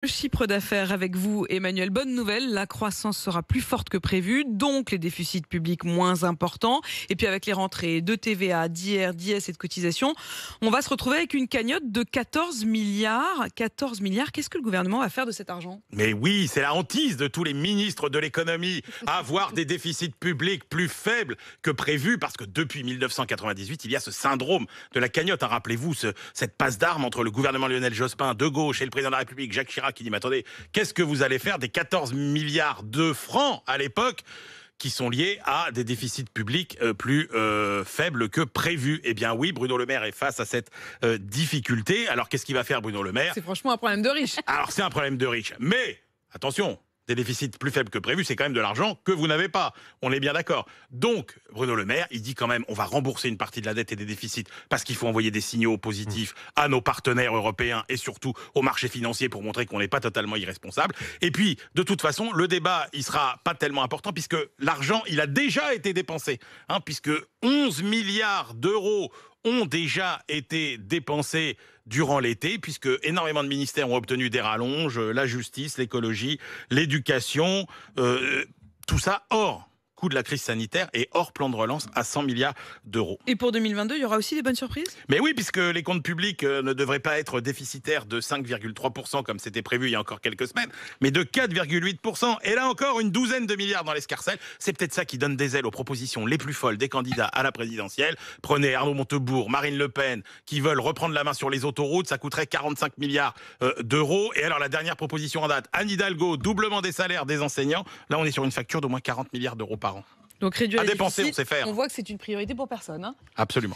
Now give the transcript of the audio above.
Le chiffre d'affaires avec vous, Emmanuel. Bonne nouvelle, la croissance sera plus forte que prévu, donc les déficits publics moins importants. Et puis avec les rentrées de TVA, d'IR, d'IS et de cotisations, on va se retrouver avec une cagnotte de 14 milliards. 14 milliards, qu'est-ce que le gouvernement va faire de cet argent? Mais oui, c'est la hantise de tous les ministres de l'économie, avoir des déficits publics plus faibles que prévu, parce que depuis 1998, il y a ce syndrome de la cagnotte. Rappelez-vous, cette passe d'armes entre le gouvernement Lionel Jospin de gauche et le président de la République, Jacques Chirac, qui dit, mais attendez, qu'est-ce que vous allez faire des 14 milliards de francs à l'époque qui sont liés à des déficits publics plus faibles que prévu? Eh bien oui, Bruno Le Maire est face à cette difficulté. Alors qu'est-ce qu'il va faire, Bruno Le Maire? C'est franchement un problème de riche. Alors c'est un problème de riche. Mais, attention, des déficits plus faibles que prévu, c'est quand même de l'argent que vous n'avez pas. On est bien d'accord. Donc, Bruno Le Maire, il dit quand même, on va rembourser une partie de la dette et des déficits parce qu'il faut envoyer des signaux positifs à nos partenaires européens et surtout au marché financier pour montrer qu'on n'est pas totalement irresponsable. Et puis, de toute façon, le débat, il sera pas tellement important puisque l'argent, il a déjà été dépensé. Puisque 11 milliards d'euros ont déjà été dépensés durant l'été, puisque énormément de ministères ont obtenu des rallonges, la justice, l'écologie, l'éducation, tout ça hors coût de la crise sanitaire et hors plan de relance à 100 milliards d'euros. Et pour 2022, il y aura aussi des bonnes surprises? Mais oui, puisque les comptes publics ne devraient pas être déficitaires de 5,3% comme c'était prévu il y a encore quelques semaines, mais de 4,8%. Et là encore, une douzaine de milliards dans l'escarcelle. C'est peut-être ça qui donne des ailes aux propositions les plus folles des candidats à la présidentielle. Prenez Arnaud Montebourg, Marine Le Pen, qui veulent reprendre la main sur les autoroutes. Ça coûterait 45 milliards d'euros. Et alors, la dernière proposition en date, Anne Hidalgo, doublement des salaires des enseignants. Là, on est sur une facture d'au moins 40 milliards d'euros par an. Donc réduire À les dépenser, déficits, on sait faire. on voit que c'est une priorité pour personne. Absolument.